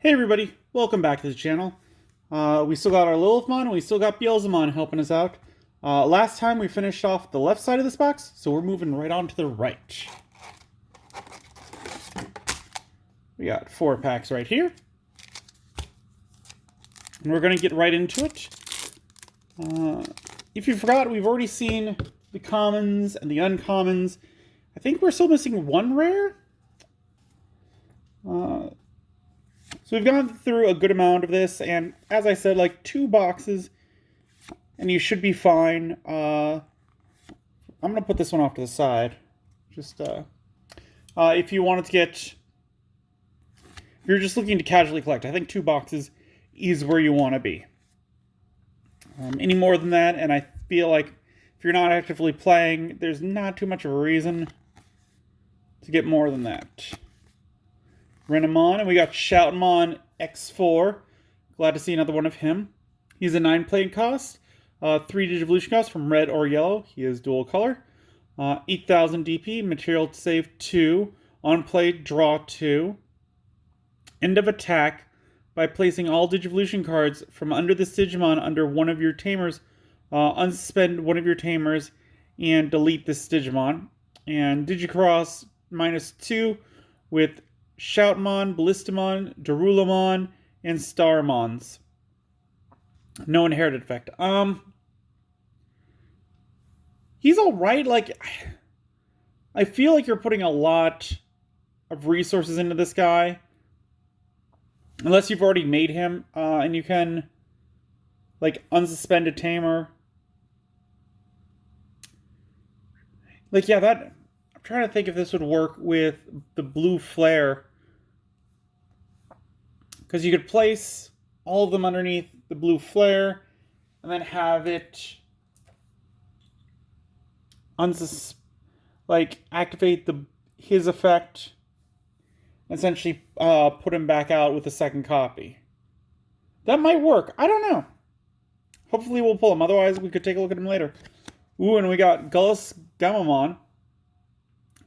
Hey everybody, welcome back to the channel. We still got our Lilithmon and we still got Beelzemon helping us out. Last time we finished off the left side of this box, so we're moving right on to the right. We got 4 packs right here. And we're going to get right into it. If you forgot, we've already seen the commons and the uncommons. I think we're still missing 1 rare. So we've gone through a good amount of this, and as I said, like 2 boxes, and you should be fine. I'm going to put this one off to the side. Just, if you wanted to get, if you're just looking to casually collect, I think 2 boxes is where you want to be. Any more than that, and I feel like if you're not actively playing, there's not too much of a reason to get more than that. Renamon, and we got Shoutmon X4. Glad to see another one of him. He's a 9 play cost, 3 Digivolution cost from red or yellow. He is dual color. 8,000 DP, material to save 2. On play, draw 2. End of attack by placing all Digivolution cards from under this Digimon under one of your tamers. Unsuspend one of your tamers and delete this Digimon. And Digicross -2 with Shoutmon, Ballistamon, Darulamon, and Starmons. No inherited effect. He's alright. Like, I feel like you're putting a lot of resources into this guy. Unless you've already made him, and you can, like, unsuspend a tamer. Like, yeah, that... I'm trying to think if this would work with the blue flare. Because you could place all of them underneath the blue flare and then have it activate his effect and essentially put him back out with a second copy. That might work. I don't know. Hopefully we'll pull him. Otherwise, we could take a look at him later. Ooh, and we got Gullus Gamamon.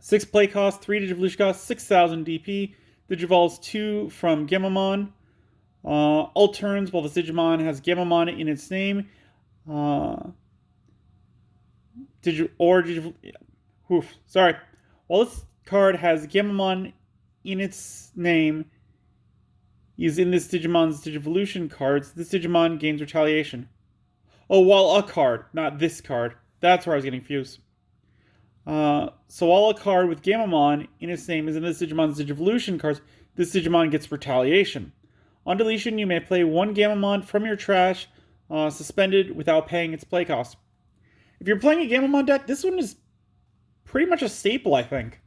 6 play cost, 3 Digivolution cost, 6,000 DP. Digivolves 2 from Gamamon. All turns while this Digimon has Gamamon in its name. While this card has Gamamon in its name, is in this Digimon's Digivolution cards, this Digimon gains retaliation. Oh, while a card, not this card. That's where I was getting confused. So while a card with Gamamon in its name is in this Digimon's Digivolution cards, this Digimon gets retaliation. On deletion, you may play 1 Gamamon from your trash, suspended without paying its play cost. If you're playing a Gamamon deck, this one is pretty much a staple, I think.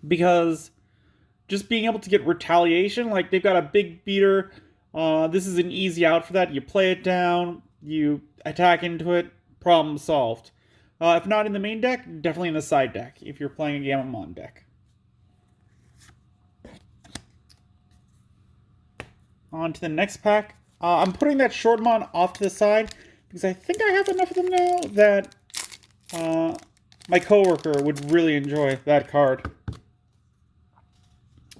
Because just being able to get retaliation, like they've got a big beater, this is an easy out for that. You play it down, you attack into it, problem solved. If not in the main deck, definitely in the side deck, if you're playing a Gamamon deck. On to the next pack. I'm putting that Shortmon off to the side, because I think I have enough of them now that my coworker would really enjoy that card.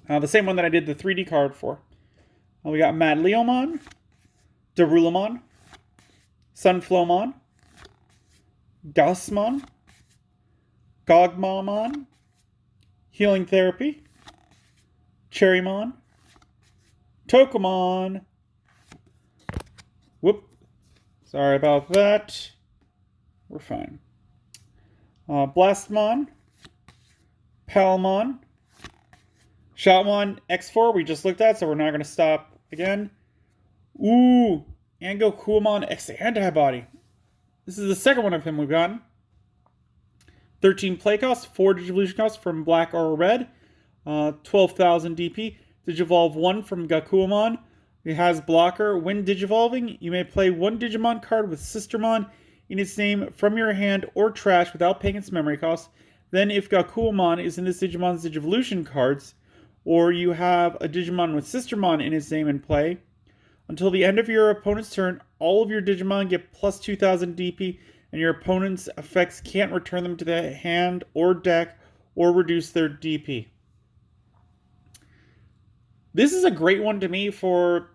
The same one that I did the 3D card for. We got Mad Leomon, Darulamon, Sunflowmon, Gaussmon, Gogmamon, Healing Therapy, Cherrymon, Tokomon. Whoop. Sorry about that. We're fine. Blastmon, Palmon, Shoutmon X4 we just looked at, so we're not going to stop again. Ooh, Angokuamon X Antibody. This is the second one of him we've gotten. 13 play cost, 4 Digivolution cost from black or red. 12,000 DP. Digivolve 1 from Gakuamon. It has blocker. When digivolving, you may play 1 Digimon card with Sistermon in its name from your hand or trash without paying its memory cost. Then if Gakuamon is in this Digimon's Digivolution cards, or you have a Digimon with Sistermon in its name in play, until the end of your opponent's turn, all of your Digimon get plus 2,000 DP, and your opponent's effects can't return them to the hand or deck or reduce their DP. This is a great one to me for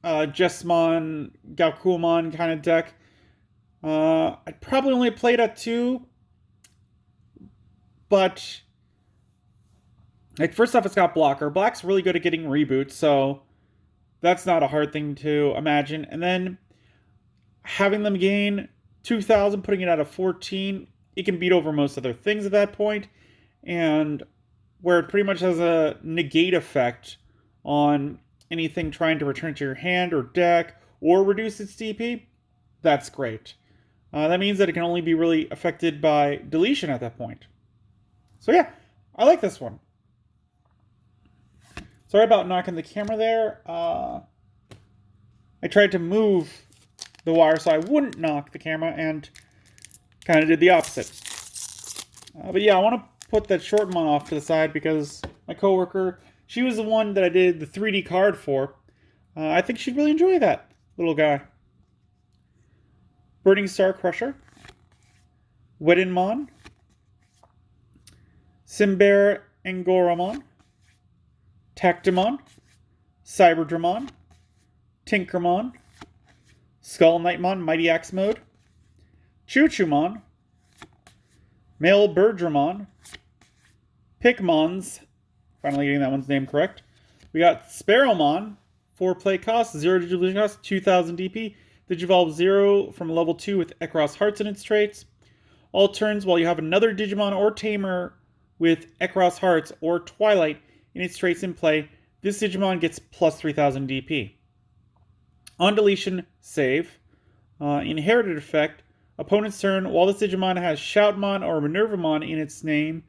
Jessamon, Galkuamon kind of deck. I'd probably only play it at 2, but like first off, it's got blocker. Black's really good at getting reboots, so that's not a hard thing to imagine. And then having them gain 2,000, putting it at a 14, it can beat over most other things at that point. And where it pretty much has a negate effect on anything trying to return to your hand or deck or reduce its DP, that's great. That means that it can only be really affected by deletion at that point. So yeah, I like this one. Sorry about knocking the camera there. I tried to move the wire so I wouldn't knock the camera and kind of did the opposite. But yeah, I want to put that short one off to the side because my coworker, she was the one that I did the 3D card for. I think she'd really enjoy that little guy. Burning Star Crusher, Wedinmon, Simbear Angoramon, Tactimon, Cyberdramon, Tinkermon, Skull Knightmon, Mighty Axe Mode, Choo-Choo-Mon, Male Birdramon, Pikmons, finally getting that one's name correct. We got Sparrowmon, 4 play cost, 0 Digivolution cost, 2,000 DP. Digivolve 0 from level 2 with Xros Hearts in its traits. All turns while you have another Digimon or Tamer with Xros Hearts or Twilight in its traits in play, this Digimon gets plus 3,000 DP. On deletion, save. Inherited effect, opponent's turn, while this Digimon has Shoutmon or Minervamon in its name,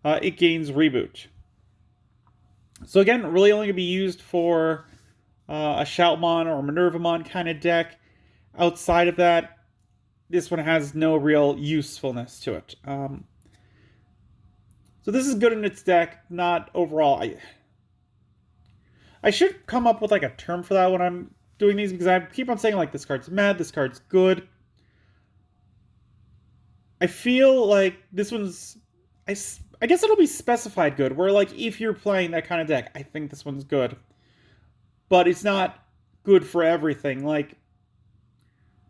it gains reboot. So again, really only going to be used for a Shoutmon or Minervamon kind of deck. Outside of that, this one has no real usefulness to it. So this is good in its deck, not overall. I should come up with like a term for that when I'm doing these because I keep on saying like this card's mad, this card's good. I feel like this one's, I guess it'll be specified good, where like if you're playing that kind of deck, I think this one's good. But it's not good for everything. Like,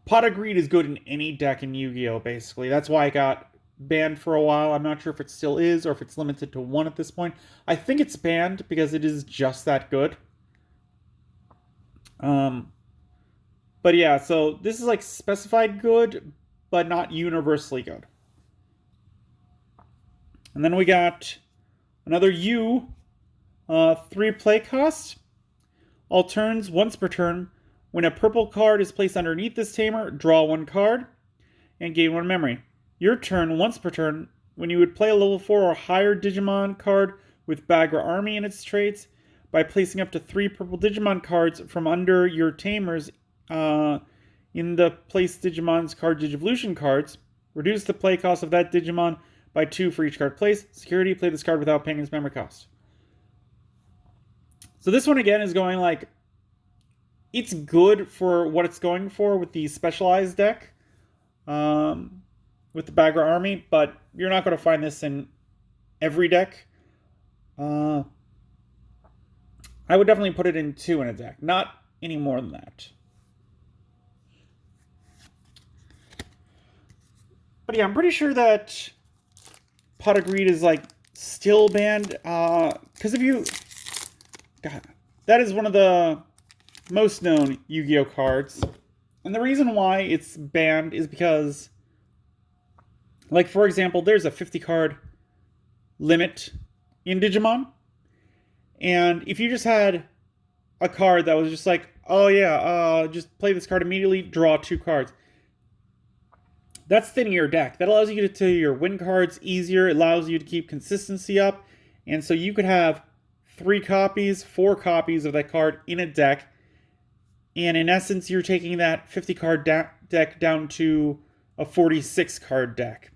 Pot of Greed is good in any deck in Yu-Gi-Oh! Basically. That's why it got banned for a while. I'm not sure if it still is or if it's limited to 1 at this point. I think it's banned because it is just that good. But yeah, so this is like specified good, but not universally good. And then we got another U, 3 play cost. All turns, once per turn. When a purple card is placed underneath this tamer, draw 1 card and gain 1 memory. Your turn, once per turn, when you would play a level 4 or higher Digimon card with Bagra Army in its traits, by placing up to 3 purple Digimon cards from under your tamers in the place Digimon's card Digivolution cards, reduce the play cost of that Digimon by 2 for each card placed. Security, play this card without paying its memory cost. So this one again is going like, it's good for what it's going for with the specialized deck, with the Bagra Army, but you're not going to find this in every deck. I would definitely put it in 2 in a deck, not any more than that. But yeah, I'm pretty sure that Pot of Greed is like still banned, because if you, God, that is one of the most known Yu-Gi-Oh cards. And the reason why it's banned is because, like, for example, there's a 50 card limit in Digimon. And if you just had a card that was just like, oh yeah, just play this card immediately, draw 2 cards. That's thinning your deck. That allows you to do your win cards easier. It allows you to keep consistency up. And so you could have 3 copies, 4 copies of that card in a deck. And in essence, you're taking that 50 card deck down to a 46 card deck.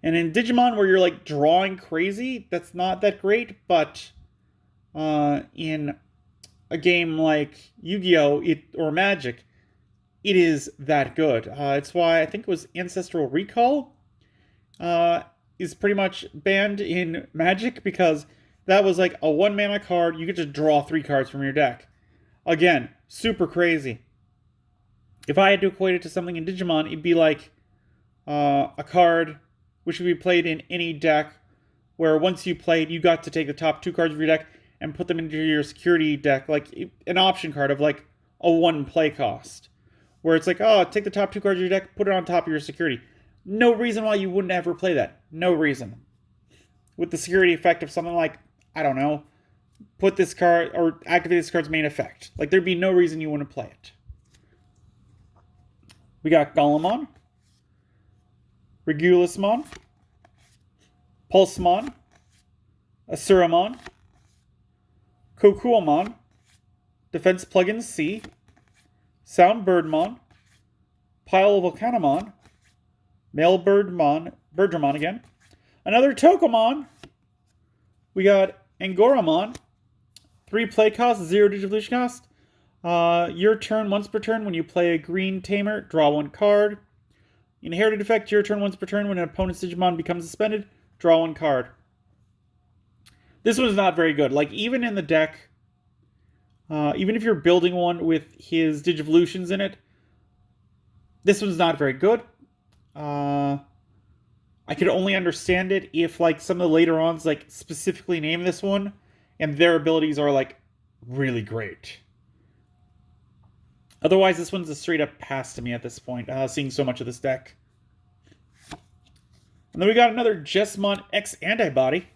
And in Digimon, where you're like drawing crazy, that's not that great. But in a game like Yu-Gi-Oh! Or Magic, it is that good. It's why I think it was Ancestral Recall is pretty much banned in Magic, because that was like a 1-mana card. You get to draw 3 cards from your deck. Again, super crazy. If I had to equate it to something in Digimon, it'd be like a card which would be played in any deck, where once you played, you got to take the top 2 cards of your deck and put them into your security deck, like an option card of like a 1 play cost. Where it's like, oh, take the top 2 cards of your deck, put it on top of your security. No reason why you wouldn't ever play that. No reason. With the security effect of something like, I don't know, put this card or activate this card's main effect. Like, there'd be no reason you wouldn't play it. We got Golemon, Regulusmon, Pulsemon, Asuramon, Kokuomon, Defense Plugin C, Soundbirdmon, Pile Volcanomon, Male Birdramon again, another Tokomon. We got Angoramon, 3 play cost, 0 Digivolution cost. Your turn once per turn when you play a green tamer, draw 1 card. Inherited effect, your turn once per turn when an opponent's Digimon becomes suspended, draw 1 card. This one's not very good. Like, even in the deck, even if you're building one with his Digivolutions in it, this one's not very good. I could only understand it if, like, some of the later ons, like, specifically name this one, and their abilities are, like, really great. Otherwise, this one's a straight-up pass to me at this point, seeing so much of this deck. And then we got another Jessamon X Antibody.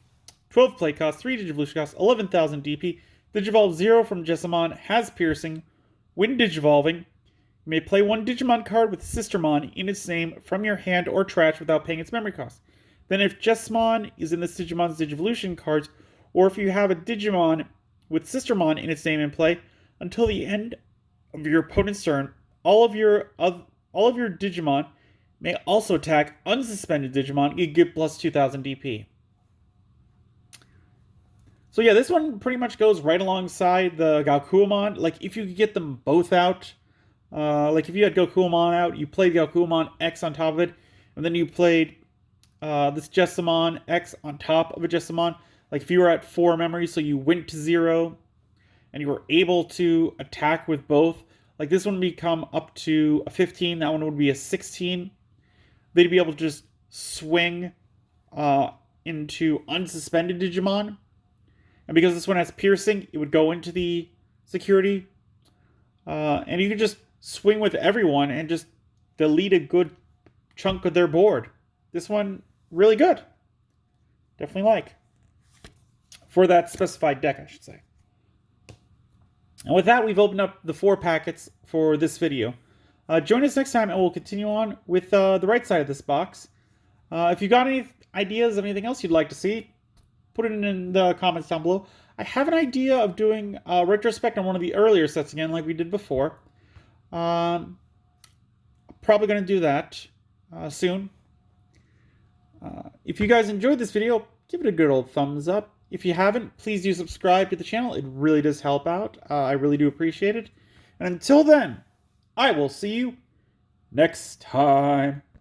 12 play cost, 3 Digivolution cost, 11,000 DP. Digivolve 0 from Jessamon, has piercing. When Digivolving, you may play 1 Digimon card with Sistermon in its name from your hand or trash without paying its memory cost. Then if Jessamon is in this Digimon's Digivolution cards, or if you have a Digimon with Sistermon in its name in play, until the end of your opponent's turn, all of your Digimon may also attack unsuspended Digimon and get plus 2,000 DP. So yeah, this one pretty much goes right alongside the Galkuomon. Like, if you could get them both out, like if you had Gokuomon out, you played Galkuomon X on top of it, and then you played this Jessamon X on top of a Jessamon. Like, if you were at 4 memory, so you went to 0, and you were able to attack with both, like, this one would become up to a 15, that one would be a 16. They'd be able to just swing into unsuspended Digimon. And because this one has piercing, it would go into the security. And you could just swing with everyone and just delete a good chunk of their board. This one, really good. Definitely like. For that specified deck, I should say. And with that, we've opened up the 4 packets for this video. Join us next time, and we'll continue on with the right side of this box. If you got any ideas of anything else you'd like to see, put it in the comments down below. I have an idea of doing a retrospect on one of the earlier sets again, like we did before. Probably going to do that soon. If you guys enjoyed this video, give it a good old thumbs up. If you haven't, please do subscribe to the channel. It really does help out. I really do appreciate it. And until then, I will see you next time.